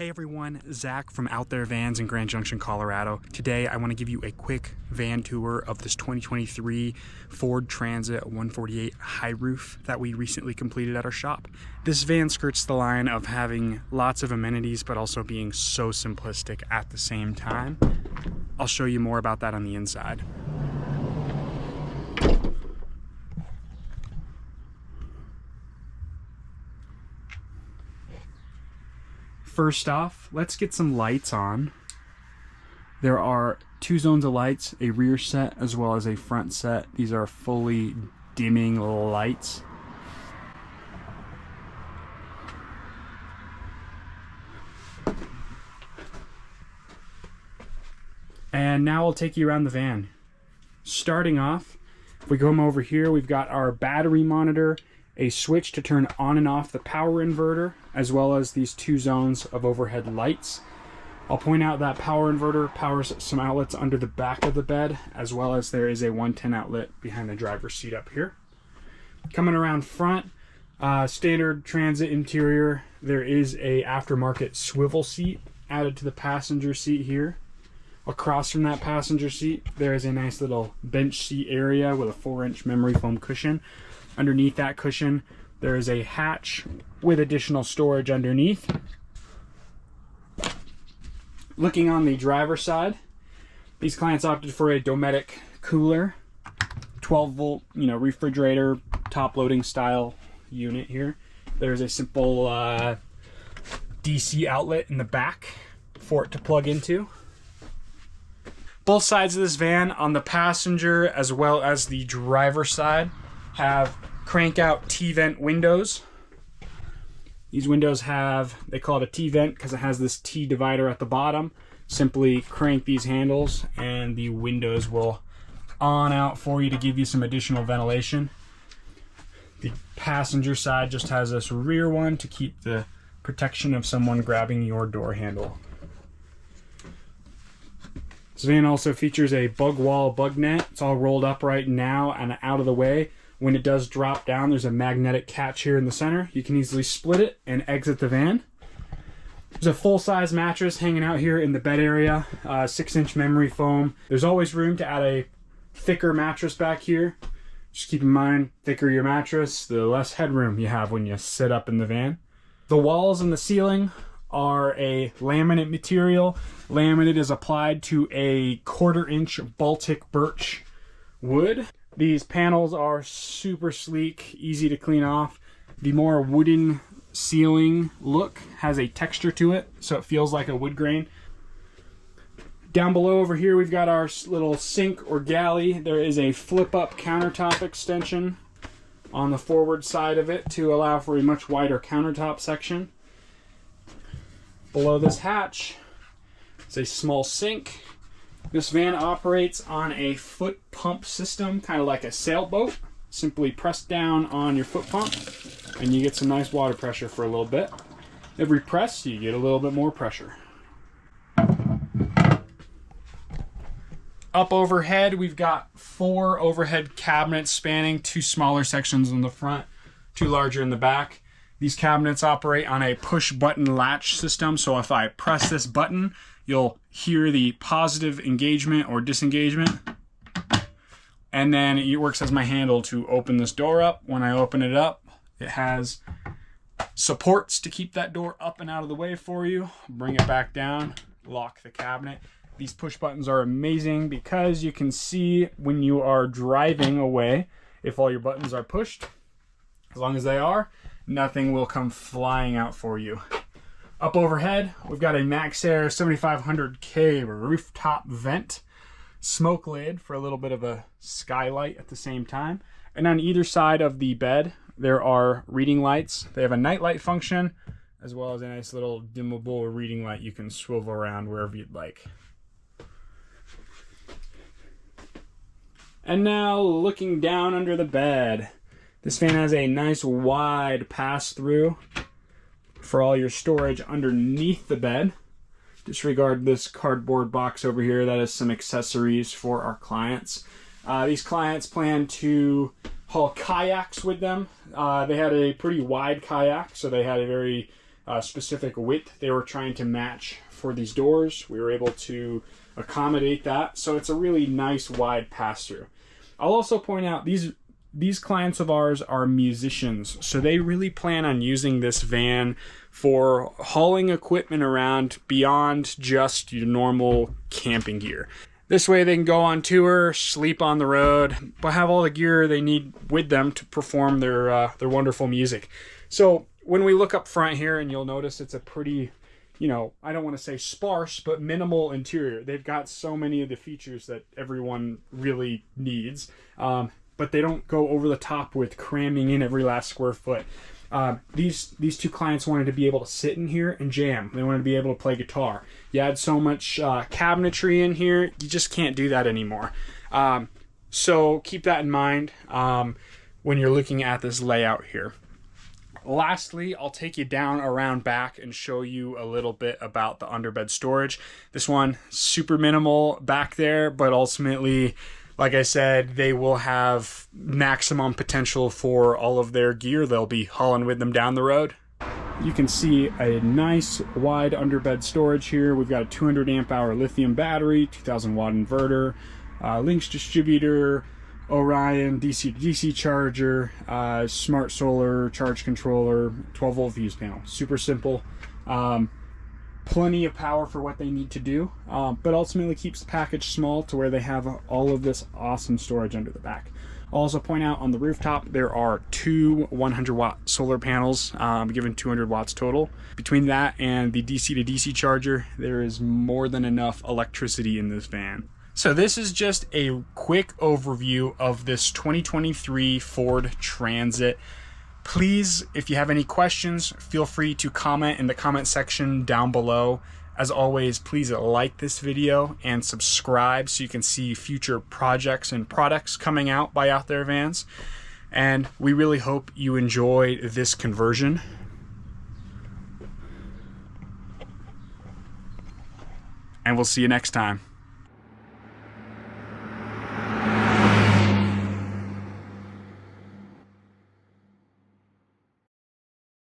Hey everyone, Zach from Out There Vans in Grand Junction, Colorado. Today I want to give you a quick van tour of this 2023 Ford Transit 148 high roof that we recently completed at our shop. This van skirts the line of having lots of amenities but also being so simplistic at the same time. I'll show you more about that on the inside. First off, let's get some lights on. There are two zones of lights, a rear set as well as a front set. These are fully dimming lights. And now I'll take you around the van. Starting off, if we come over here, we've got our battery monitor, a switch to turn on and off the power inverter, as well as these two zones of overhead lights. I'll point out that power inverter powers some outlets under the back of the bed, as well as there is a 110 outlet behind the driver's seat up here. Coming around front, standard Transit interior, there is a aftermarket swivel seat added to the passenger seat here. Across from that passenger seat, there is a nice little bench seat area with a 4-inch memory foam cushion. Underneath that cushion, there is a hatch with additional storage underneath. Looking on the driver's side, these clients opted for a Dometic cooler, 12-volt, refrigerator, top-loading style unit here. There's a simple DC outlet in the back for it to plug into. Both sides of this van, on the passenger as well as the driver's side, have crank out T-vent windows. These windows have, they call it a T-vent because it has this T divider at the bottom. Simply crank these handles and the windows will on out for you to give you some additional ventilation. The passenger side just has this rear one to keep the protection of someone grabbing your door handle. This van also features a bug wall bug net. It's all rolled up right now and out of the way. When it does drop down, there's a magnetic catch here in the center. You can easily split it and exit the van. There's a full-size mattress hanging out here in the bed area, 6-inch memory foam. There's always room to add a thicker mattress back here. Just keep in mind, thicker your mattress, the less headroom you have when you sit up in the van. The walls and the ceiling are a laminate material. Laminate is applied to a 1/4-inch Baltic birch wood. These panels are super sleek, easy to clean off. The more wooden ceiling look has a texture to it, so it feels like a wood grain. Down below over here, we've got our little sink or galley. There is a flip-up countertop extension on the forward side of it to allow for a much wider countertop section. Below this hatch is a small sink. This van operates on a foot pump system, kind of like a sailboat. Simply press down on your foot pump and you get some nice water pressure for a little bit. Every press, you get a little bit more pressure. Up overhead, we've got 4 overhead cabinets spanning 2 smaller sections in the front, 2 larger in the back. These cabinets operate on a push button latch system, so if I press this button, you'll hear the positive engagement or disengagement. And then it works as my handle to open this door up. When I open it up, it has supports to keep that door up and out of the way for you. Bring it back down, lock the cabinet. These push buttons are amazing because you can see when you are driving away, if all your buttons are pushed, as long as they are, nothing will come flying out for you. Up overhead, we've got a MaxxAir 7500K rooftop vent, smoke lid for a little bit of a skylight at the same time. And on either side of the bed, there are reading lights. They have a night light function, as well as a nice little dimmable reading light you can swivel around wherever you'd like. And now looking down under the bed, this van has a nice wide pass-through for all your storage underneath the bed. Disregard this cardboard box over here. That is some accessories for our clients. These clients plan to haul kayaks with them. They had a pretty wide kayak, so they had a very specific width they were trying to match for these doors. We were able to accommodate that, so it's a really nice wide pass-through. I'll also point out these clients of ours are musicians, so they really plan on using this van for hauling equipment around beyond just your normal camping gear. This way they can go on tour, sleep on the road, but have all the gear they need with them to perform their wonderful music. So when we look up front here, and you'll notice it's a pretty, you know, I don't want to say sparse, but minimal interior. They've got so many of the features that everyone really needs, but they don't go over the top with cramming in every last square foot. These two clients wanted to be able to sit in here and jam. They wanted to be able to play guitar. You add so much cabinetry in here, you just can't do that anymore. So keep that in mind when you're looking at this layout here. Lastly, I'll take you down around back and show you a little bit about the underbed storage. This one, super minimal back there, but ultimately, like I said, they will have maximum potential for all of their gear they'll be hauling with them down the road. You can see a nice wide underbed storage here. We've got a 200 amp hour lithium battery, 2000 watt inverter, Lynx distributor, Orion DC to DC charger, smart solar charge controller, 12 volt fuse panel. Super simple. Plenty of power for what they need to do, but ultimately keeps the package small to where they have all of this awesome storage under the back. I'll also point out on the rooftop there are two 100 watt solar panels, given 200 watts total. Between that and the DC to DC charger, there is more than enough electricity in this van. So this is just a quick overview of this 2023 Ford Transit. Please, if you have any questions, feel free to comment in the comment section down below. As always, please like this video and subscribe so you can see future projects and products coming out by Out There Vans. And we really hope you enjoy this conversion. And we'll see you next time.